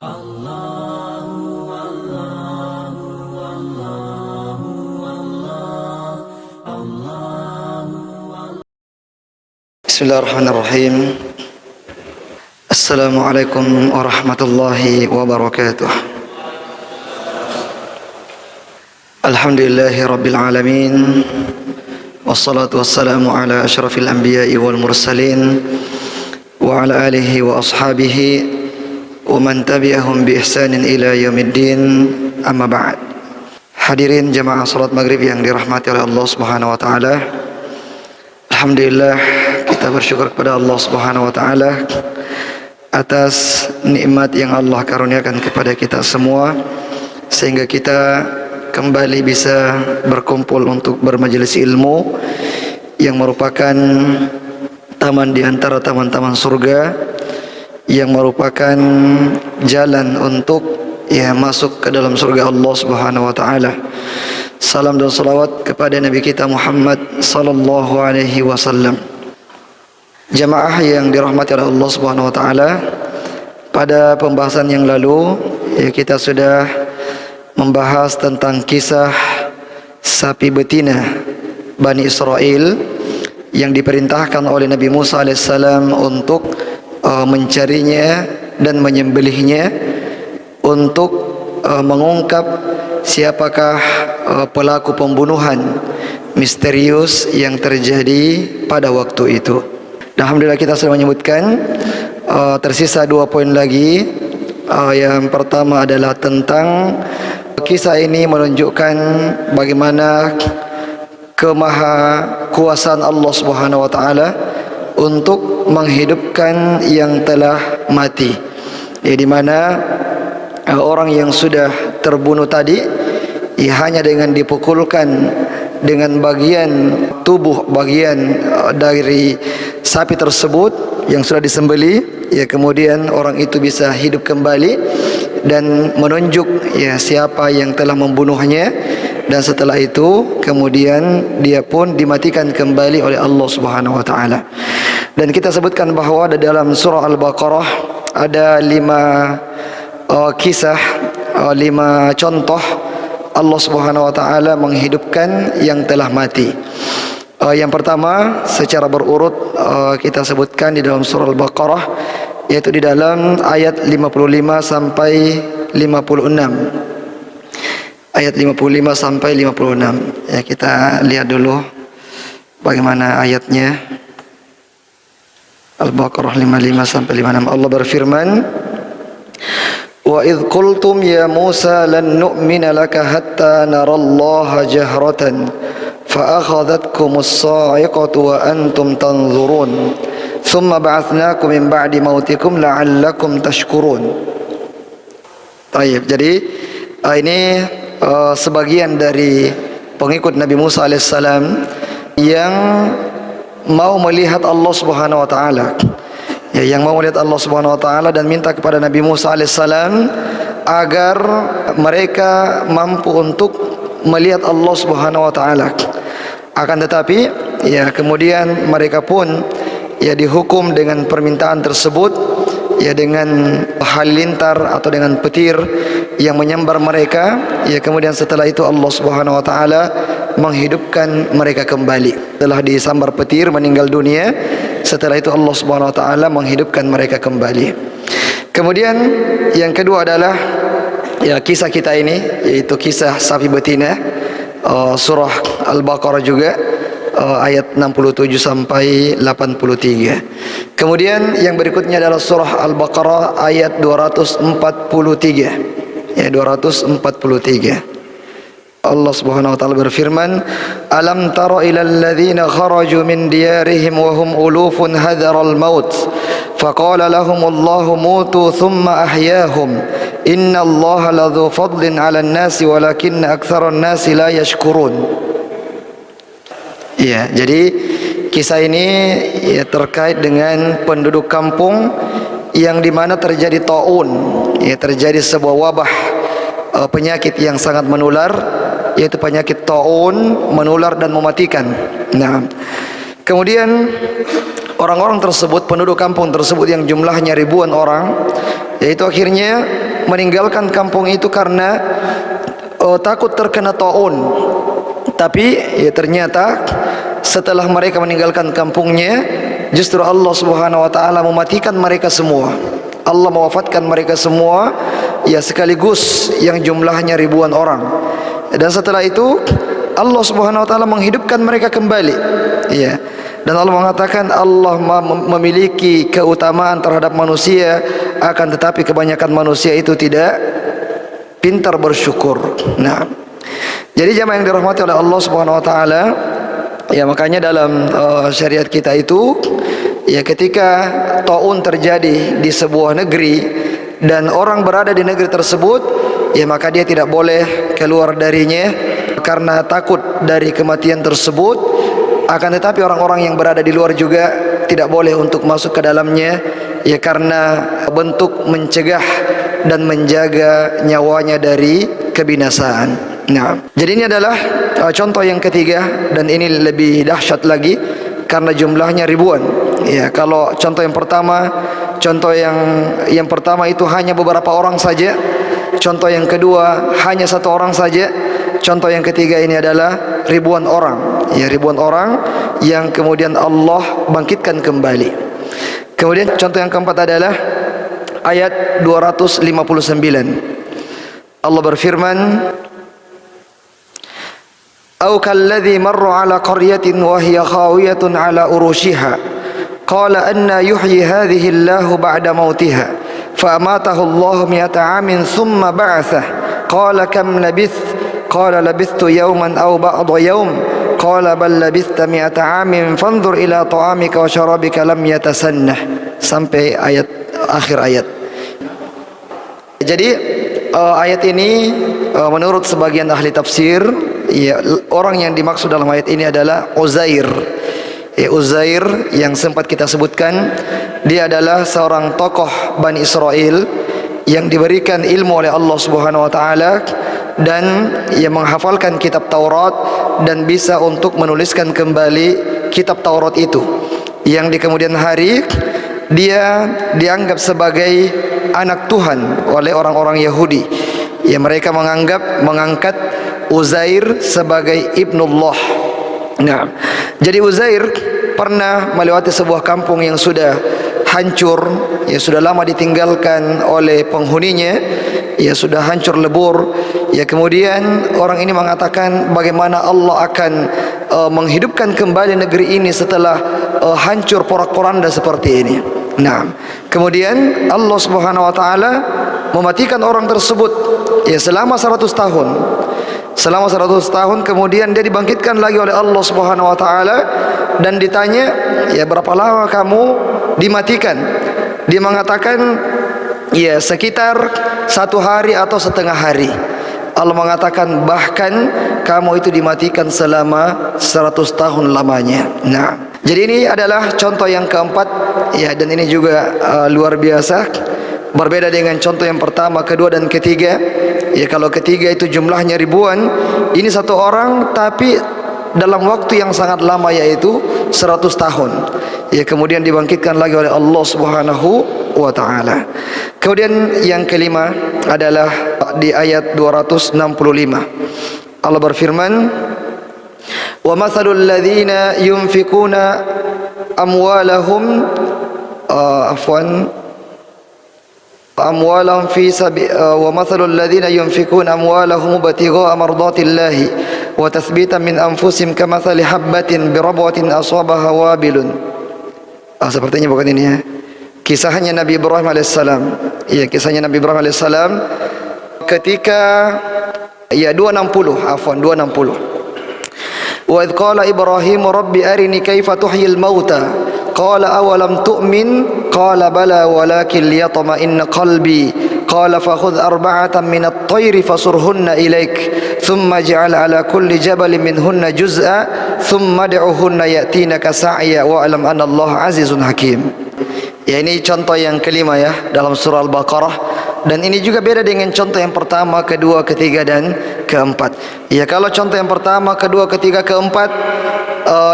Bismillahirrahmanirrahim. Assalamualaikum warahmatullahi wabarakatuh. Alhamdulillahi rabbil alamin. Wassalatu wassalamu ala asyrafil anbiya'i wal mursalin wa ala alihi wa ashabihi wa man tabi'ahum bi ihsanin ila yaumiddin. Amma ba'd. Hadirin jamaah salat maghrib yang dirahmati oleh Allah Subhanahu wa taala. Alhamdulillah, kita bersyukur kepada Allah Subhanahu wa taala atas nikmat yang Allah karuniakan kepada kita semua, sehingga kita kembali bisa berkumpul untuk bermajelis ilmu yang merupakan taman di antara taman-taman surga, yang merupakan jalan untuk masuk ke dalam surga Allah Subhanahu wa taala. Salam dan salawat kepada Nabi kita Muhammad sallallahu alaihi wasallam. Jamaah yang dirahmati oleh Allah Subhanahu wa taala, pada pembahasan yang lalu kita sudah membahas tentang kisah sapi betina Bani Israel yang diperintahkan oleh Nabi Musa alaihissalam untuk mencarinya dan menyembelihnya untuk mengungkap siapakah pelaku pembunuhan misterius yang terjadi pada waktu itu. Dan alhamdulillah kita sudah menyebutkan tersisa 2 poin lagi. Yang pertama adalah tentang kisah ini menunjukkan bagaimana kemahakuasaan Allah Subhanahu wa taala untuk menghidupkan yang telah mati. Di mana orang yang sudah terbunuh tadi hanya dengan dipukulkan dengan bagian tubuh, bagian dari sapi tersebut yang sudah disembelih, kemudian orang itu bisa hidup kembali dan menunjuk siapa yang telah membunuhnya, dan setelah itu kemudian dia pun dimatikan kembali oleh Allah Subhanahu wa taala. Dan kita sebutkan bahwa ada dalam surah Al-Baqarah ada 5 kisah, 5 contoh Allah Subhanahu wa taala menghidupkan yang telah mati. Yang pertama secara berurut kita sebutkan di dalam surah Al-Baqarah, yaitu di dalam ayat 55 sampai 56. Ayat 55 sampai 56. Kita lihat dulu bagaimana ayatnya. Al-Baqarah 55 sampai 56. Allah berfirman, "Wa idh qultum ya Musa lan nu'mina laka hatta narallaha jahratan fa akhadhatkumus sa'iqatu wa antum tanzurun thumma ba'atsnakum min ba'di mautikum la'allakum tashkurun." Baik, jadi ini sebagian dari pengikut Nabi Musa alaihissalam yang mau melihat Allah Subhanahu wa taala, yang mau melihat Allah Subhanahu wa taala dan minta kepada Nabi Musa alaihissalam agar mereka mampu untuk melihat Allah Subhanahu wa taala. Akan tetapi kemudian mereka pun dihukum dengan permintaan tersebut, dengan halilintar atau dengan petir yang menyambar mereka. Kemudian setelah itu Allah Subhanahu wa taala menghidupkan mereka kembali. Setelah disambar petir meninggal dunia, setelah itu Allah Subhanahu wa taala menghidupkan mereka kembali. Kemudian yang kedua adalah kisah kita ini, yaitu kisah sapi betina, surah Al-Baqarah juga ayat 67 sampai 83. Kemudian yang berikutnya adalah surah Al-Baqarah ayat 243. 243. Allah Subhanahu wa taala berfirman, "Alam tara ilal ladzina kharaju min diyarihim wa hum ulufun hadaral maut faqala lahumullahu mutu thumma ahyahum innallaha ladzu fadlin 'alan nasi walakinna aktsaran nasi la yashkurun." Jadi kisah ini terkait dengan penduduk kampung yang dimana terjadi taun, terjadi sebuah wabah penyakit yang sangat menular, yaitu penyakit taun, menular dan mematikan. Kemudian orang-orang tersebut, penduduk kampung tersebut yang jumlahnya ribuan orang, yaitu akhirnya meninggalkan kampung itu karena takut terkena taun. Tapi ya ternyata setelah mereka meninggalkan kampungnya, justru Allah Subhanahu wa taala mematikan mereka semua. Allah mewafatkan mereka semua, ya sekaligus yang jumlahnya ribuan orang. Dan setelah itu Allah Subhanahu wa taala menghidupkan mereka kembali. Ya. Dan Allah mengatakan Allah memiliki keutamaan terhadap manusia, akan tetapi kebanyakan manusia itu tidak pintar bersyukur. Nah, jadi jamaah yang dirahmati oleh Allah Subhanahu wa taala, ya makanya dalam syariat kita itu, ya ketika taun terjadi di sebuah negeri dan orang berada di negeri tersebut, ya maka dia tidak boleh keluar darinya karena takut dari kematian tersebut. Akan tetapi orang-orang yang berada di luar juga tidak boleh untuk masuk ke dalamnya, ya karena bentuk mencegah dan menjaga nyawanya dari kebinasaan. Nah, jadi ini adalah contoh yang ketiga, dan ini lebih dahsyat lagi karena jumlahnya ribuan. Ya, kalau contoh yang pertama, yang pertama itu hanya beberapa orang saja. Contoh yang kedua hanya satu orang saja. Contoh yang ketiga ini adalah ribuan orang. Ya, ribuan orang yang kemudian Allah bangkitkan kembali. Kemudian contoh yang keempat adalah ayat 259. Allah berfirman, "Au kalladzi marra 'ala qaryatin wa hiya khawiyatun 'ala urushiha, qala anna yuhyi hadhihi Allahu ba'da mautiha, fa amatahu Allahu mi'ata 'amin thumma ba'athah, qala kam labith, qala labithtu yawman aw ba'da yawm, qala bal labithta mi'ata 'amin fanzur ila ta'amika wa syarabika lam yatasannah." Sampai akhir ayat. Jadi ayat ini menurut sebagian ahli tafsir, ya, orang yang dimaksud dalam ayat ini adalah Uzair. Uzair yang sempat kita sebutkan, dia adalah seorang tokoh Bani Israel yang diberikan ilmu oleh Allah Subhanahu wa taala dan yang menghafalkan kitab Taurat dan bisa untuk menuliskan kembali kitab Taurat itu, yang di kemudian hari dia dianggap sebagai anak Tuhan oleh orang-orang Yahudi. Ya, mereka mengangkat Uzair sebagai Ibnullah. Nah, jadi Uzair pernah melewati sebuah kampung yang sudah hancur, ya sudah lama ditinggalkan oleh penghuninya, ya sudah hancur lebur. Ya kemudian orang ini mengatakan bagaimana Allah akan menghidupkan kembali negeri ini setelah hancur porak-poranda seperti ini. Nah, kemudian Allah Subhanahu wa taala mematikan orang tersebut, ya selama 100 tahun. Selama 100 tahun kemudian dia dibangkitkan lagi oleh Allah Subhanahu wa taala dan ditanya, ya berapa lama kamu dimatikan? Dia mengatakan, ya sekitar 1 hari atau setengah hari. Allah mengatakan bahkan kamu itu dimatikan selama 100 tahun lamanya. Nah, jadi ini adalah contoh yang keempat, ya, dan ini juga luar biasa. Berbeda dengan contoh yang pertama, kedua dan ketiga. Ya, kalau ketiga itu jumlahnya ribuan, ini satu orang tapi dalam waktu yang sangat lama, yaitu 100 tahun. Ya, kemudian dibangkitkan lagi oleh Allah Subhanahu wa taala. Kemudian yang kelima adalah di ayat 265. Allah berfirman, "Wa mathalul ladzina yunfikuna amwalahum amwalahum fi wa mathalul ladzina yunfikuna amwalahum ibtigha'a mardatillahi wa tathbitan min anfusihim kamathali habbatin birabwatin asabaha wabilun." Sepertinya bukan ini ya. Kisahnya Nabi Ibrahim alaihissalam. Ya, kisahnya Nabi Ibrahim alaihissalam ketika 260. Wa idh qala Ibrahim rabbi arini kaifa tuhyil mauta qala awalam tu'min qala bala walakin liyatma'inna qalbi qala fakhudh arba'atan min at-tayri fasurhunna ilaik thumma ij'al ala kulli jabalin minhunna juz'a thumma ad'uhunna ya'tinaka sa'ya wa alam anna Allah azizun hakim. Ya, ini contoh yang kelima ya dalam surah Al-Baqarah, dan ini juga beda dengan contoh yang pertama, kedua, ketiga dan keempat. Ya, kalau contoh yang pertama, kedua, ketiga, keempat,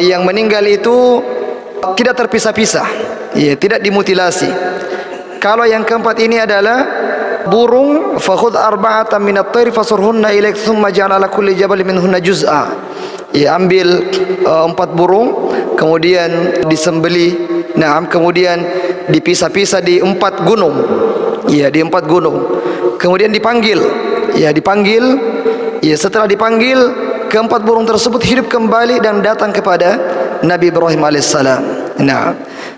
yang meninggal itu tidak terpisah-pisah, ya, tidak dimutilasi. Kalau yang keempat ini adalah burung, fakhudh arba'atan minat tayri fasurhunna ilaik thumma ja'al ala kulli jabalin minhunna juz'a. Ya, ambil 4 burung, kemudian disembeli, kemudian dipisah-pisah di 4 gunung. Ya, di 4 gunung. Kemudian dipanggil. Ya, dipanggil. Ya, setelah dipanggil, ke-4 burung tersebut hidup kembali dan datang kepada Nabi Ibrahim alaihissalam.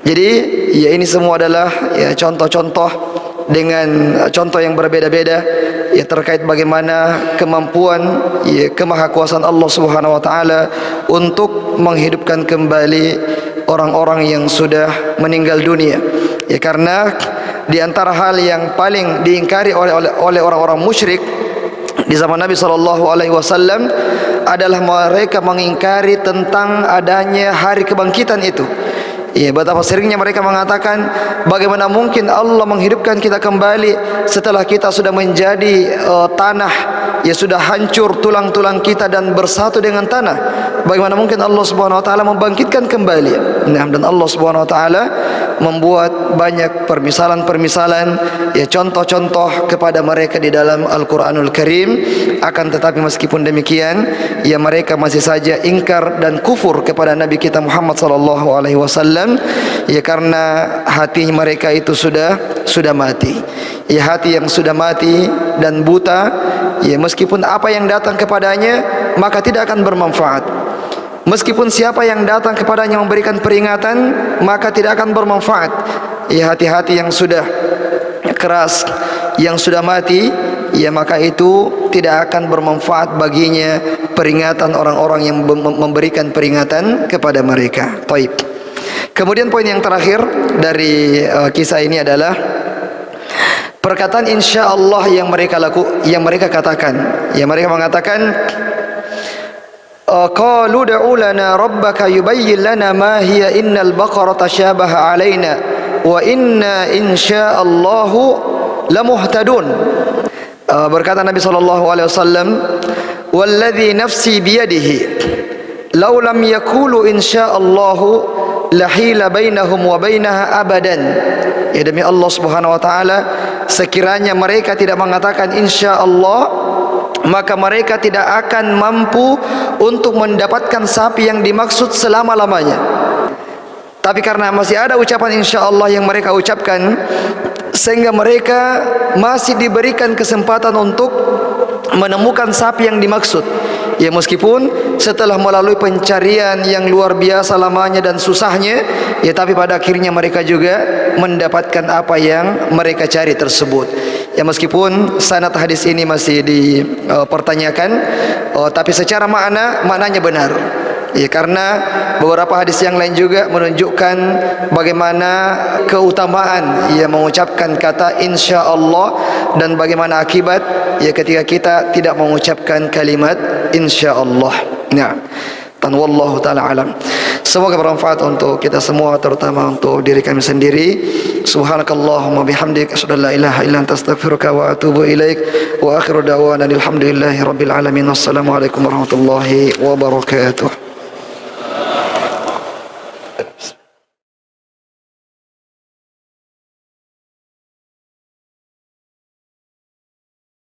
Jadi ya ini semua adalah ya contoh-contoh dengan contoh yang berbeda-beda ya terkait bagaimana kemampuan ya kemahakuasaan Allah Subhanahu wa taala untuk menghidupkan kembali orang-orang yang sudah meninggal dunia. Ya, karena di antara hal yang paling diingkari oleh orang-orang musyrik di zaman Nabi SAW adalah mereka mengingkari tentang adanya hari kebangkitan itu. Ya, betapa seringnya mereka mengatakan, bagaimana mungkin Allah menghidupkan kita kembali setelah kita sudah menjadi tanah, ya sudah hancur tulang-tulang kita dan bersatu dengan tanah. Bagaimana mungkin Allah Subhanahu wa taala membangkitkan kembali? Dan Allah Subhanahu wa taala membuat banyak permisalan-permisalan, ya contoh-contoh kepada mereka di dalam Al-Qur'anul Karim. Akan tetapi meskipun demikian, ya mereka masih saja ingkar dan kufur kepada Nabi kita Muhammad sallallahu alaihi wasallam. Ya, karena hati mereka itu sudah mati. Ya, hati yang sudah mati dan buta, ya meskipun apa yang datang kepadanya maka tidak akan bermanfaat. Meskipun siapa yang datang kepadanya memberikan peringatan maka tidak akan bermanfaat. Ya, hati-hati yang sudah keras, yang sudah mati, ya maka itu tidak akan bermanfaat baginya peringatan orang-orang yang memberikan peringatan kepada mereka. Taib. Kemudian poin yang terakhir dari kisah ini adalah perkataan insyaallah yang mereka katakan. Ya, mereka mengatakan qalu da'u lana rabbaka yubayyin lana ma hiya innal baqara tashabaha alaina wa inna insyaallahu lamuhtadun. Berkata Nabi sallallahu alaihi wasallam, walladzi nafsi biyadihi law lam yaqulu insyaallahu lahila bainahum wa bainaha abadan. Ya, demi Allah Subhanahu wa taala, sekiranya mereka tidak mengatakan insyaallah, maka mereka tidak akan mampu untuk mendapatkan sapi yang dimaksud selama-lamanya. Tapi karena masih ada ucapan insyaallah yang mereka ucapkan, sehingga mereka masih diberikan kesempatan untuk menemukan sapi yang dimaksud. Ya, meskipun setelah melalui pencarian yang luar biasa lamanya dan susahnya, ya tapi pada akhirnya mereka juga mendapatkan apa yang mereka cari tersebut. Ya, meskipun sanad hadis ini masih dipertanyakan, tapi secara maknanya benar. Ya, karena beberapa hadis yang lain juga menunjukkan bagaimana keutamaan ia mengucapkan kata insyaallah dan bagaimana akibat ya ketika kita tidak mengucapkan kalimat insyaallah. Dan wallahu taala alam. Semoga bermanfaat untuk kita semua, terutama untuk diri kami sendiri. Subhanakallahumma bihamdik asyhadu an la ilaha illa anta astaghfiruka wa atubu ilaik. Wa akhiru da'wana alhamdulillahi rabbil alamin. Wassalamualaikum warahmatullahi wabarakatuh.